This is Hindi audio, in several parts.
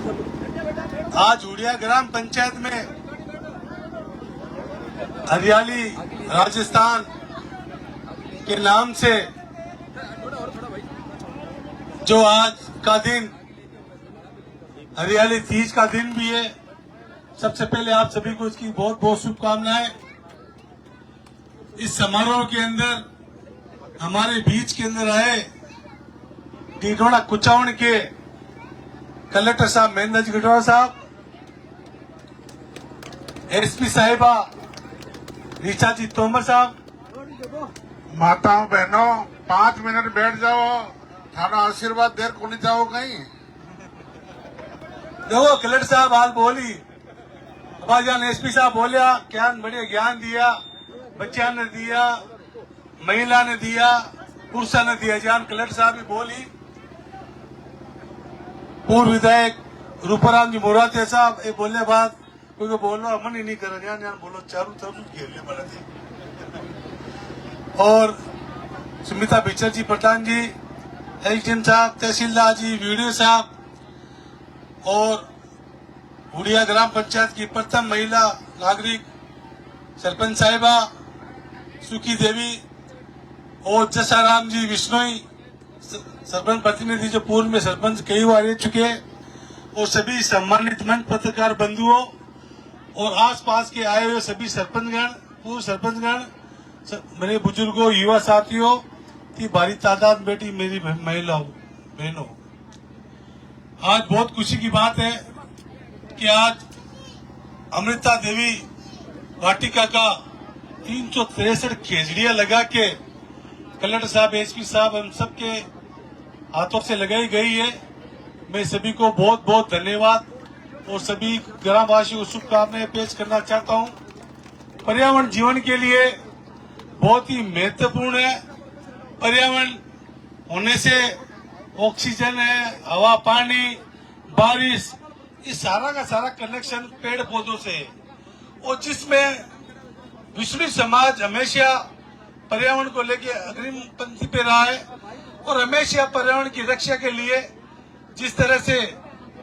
आज उड़िया ग्राम पंचायत में हरियाली राजस्थान के नाम से जो आज का दिन हरियाली तीज का दिन भी है। सबसे पहले आप सभी को इसकी बहुत बहुत शुभकामनाएं। इस समारोह के अंदर हमारे बीच के अंदर आए ढिंढोरा कुचावण के कलेक्टर साहब महेंद्र जी गढ़वाल साहब, एसपी साहिबा ऋचा जी तोमर साहब। माताओं बहनों 5 मिनट बैठ जाओ, थाना आशीर्वाद देर को नहीं जाओ कहीं। देखो कलेक्टर साहब आज बोली, अबाजान एसपी साहब बोलिया, ज्ञान बढ़िया ज्ञान दिया, बच्चा ने दिया, महिला ने दिया, पुरुषा ने दिया। जान कलेक्टर साहब भी बोली, पूर्व विधायक रूपाराम जी मोराते साहब ये बोलने बाद कोई को बोलना मन ही नहीं कर रहा, जान बोलो चारों तरफ घेरने पड़े थे। और सुमिता बिचर जी, प्रधान जी, एसडीएम साहब, तहसीलदार जी, वीडियो साहब और उड़िया ग्राम पंचायत की प्रथम महिला नागरिक सरपंच साहिबा सुखी देवी और जसाराम जी विश्नोई सरपंच प्रतिनिधि जो पूर्व में सरपंच कई बार रह चुके, और सभी सम्मानित मंच पत्रकार बंधुओं और आसपास के आए हुए सभी सरपंचगण, पूर्व सरपंचगण, मेरे बुजुर्गों, युवा साथियों की भारी तादाद बैठी मेरी महिलाओं बहनों, आज बहुत खुशी की बात है कि आज अमृता देवी वाटिका का 363 खेजड़ियां लगा के कलेक्टर साहब, एसपी साहब, हम सबके हाथों से लगाई गई है। मैं सभी को बहुत बहुत धन्यवाद और सभी ग्रामवासियों को शुभकामनाएं पेश करना चाहता हूं। पर्यावरण जीवन के लिए बहुत ही महत्वपूर्ण है। पर्यावरण होने से ऑक्सीजन है, हवा, पानी, बारिश, ये सारा का सारा कनेक्शन पेड़ पौधों से है, और जिसमें विश्व समाज हमेशा पर्यावरण को लेकर अग्रिम पंक्ति पे रहा है और हमेशा पर्यावरण की रक्षा के लिए जिस तरह से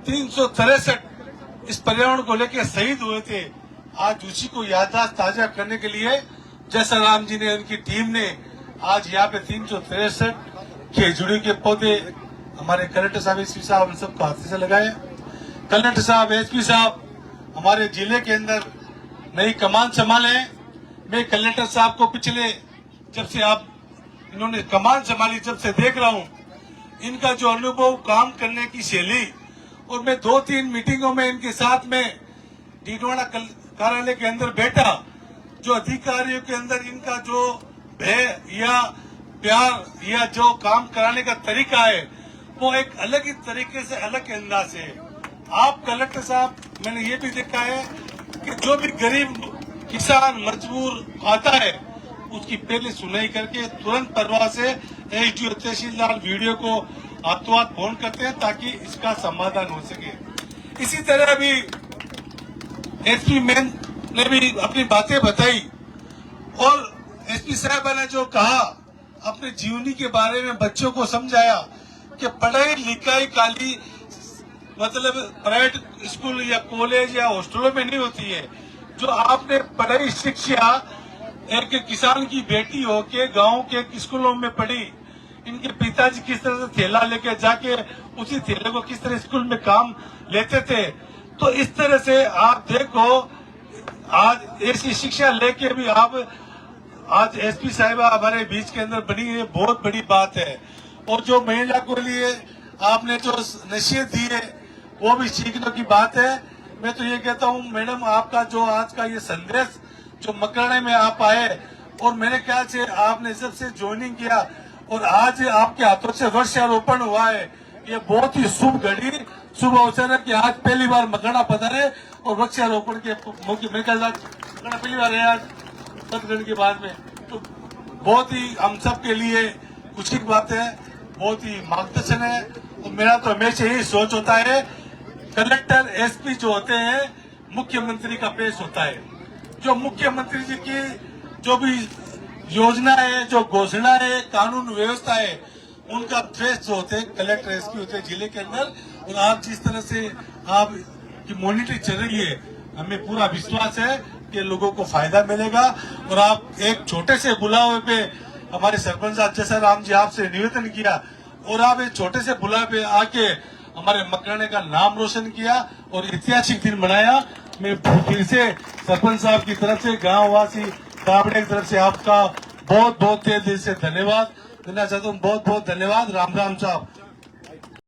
363 इस पर्यावरण को लेकर शहीद हुए थे, आज उसी को याददाश्त ताजा करने के लिए जैसाराम जी ने, उनकी टीम ने आज यहाँ पे 363 खेजड़ी के पौधे हमारे कलेक्टर साहब, एसपी साहब, हम सबको हाथ से लगाए। कलेक्टर साहब, एसपी साहब हमारे जिले के अंदर नई कमान संभाले। मैं कलेक्टर साहब को पिछले जब से आप इन्होंने कमान संभाली जब से देख रहा हूँ, इनका जो अनुभव, काम करने की शैली, और मैं 2-3 मीटिंगों में इनके साथ में ढिंढोरा कार्यालय के अंदर बैठा, जो अधिकारियों के अंदर इनका जो भय या प्यार या जो काम कराने का तरीका है वो एक अलग ही तरीके से, अलग अंदाज से है। आप कलेक्टर साहब, मैंने ये भी देखा है कि जो भी गरीब किसान मजबूर आता है उसकी पहले सुनाई करके तुरंत परवाह से एसडीओ, तहसीलदार, वीडियो को हाथों हाथ फोन करते हैं ताकि इसका समाधान हो सके। इसी तरह भी एसपी मैन ने भी अपनी बातें बताई और एसपी साहब ने जो कहा, अपने जीवनी के बारे में बच्चों को समझाया कि पढ़ाई लिखाई खाली मतलब प्राइवेट स्कूल या कॉलेज या हॉस्टलों में नहीं होती है। जो आपने पढ़ाई शिक्षा एक किसान की बेटी होके गांव के स्कूलों में पढ़ी, इनके पिताजी किस तरह से थैला लेके जाके उसी थैले को किस तरह स्कूल में काम लेते थे, तो इस तरह से आप देखो आज ऐसी शिक्षा लेके भी आप आज एसपी साहिबा हमारे बीच के अंदर बनी है, बहुत बड़ी बात है। और जो महिला को लिए आपने जो नसीहत दी है वो भी सीखने की बात है। मैं तो ये कहता हूँ मैडम, आपका जो आज का ये संदेश जो मकराने में आप आए और मेरे ख्याल से आपने जब से ज्वाइनिंग किया और आज आपके हाथों से वृक्षारोपण हुआ है, ये बहुत ही शुभ घड़ी, शुभ अवसर है कि आज पहली बार मकराना पधारे और वृक्षारोपण के मौके मेरे ख्याल मकराना पहली बार है आज पदग्रहण के बाद में, तो बहुत ही हम सब के लिए खुशी की बात है, बहुत ही मार्गदर्शन है। और मेरा तो हमेशा यही सोच होता है, कलेक्टर, एसपी जो होते हैं मुख्यमंत्री का पेश होता है। जो मुख्यमंत्री जी की जो भी योजना है, जो घोषणा है, कानून व्यवस्था है, उनका फेस जो होते हैं कलेक्टर, एसपी होते हैं जिले के अंदर, और आप जिस तरह से आप की मॉनिटरिंग चल रही है, हमें पूरा विश्वास है कि लोगों को फायदा मिलेगा। और आप एक छोटे से बुलावे पे, हमारे सरपंच साहब जैसा राम जी आपसे निवेदन किया, और आप एक छोटे से बुलावे पे आके हमारे मकराने का नाम रोशन किया और ऐतिहासिक दिन बनाया। मैं फिर से सरपंच साहब की तरफ से, गांव वासी काबड़े की तरफ से आपका बहुत बहुत दिल से धन्यवाद देना चाहता हूँ। बहुत बहुत धन्यवाद। राम राम साहब।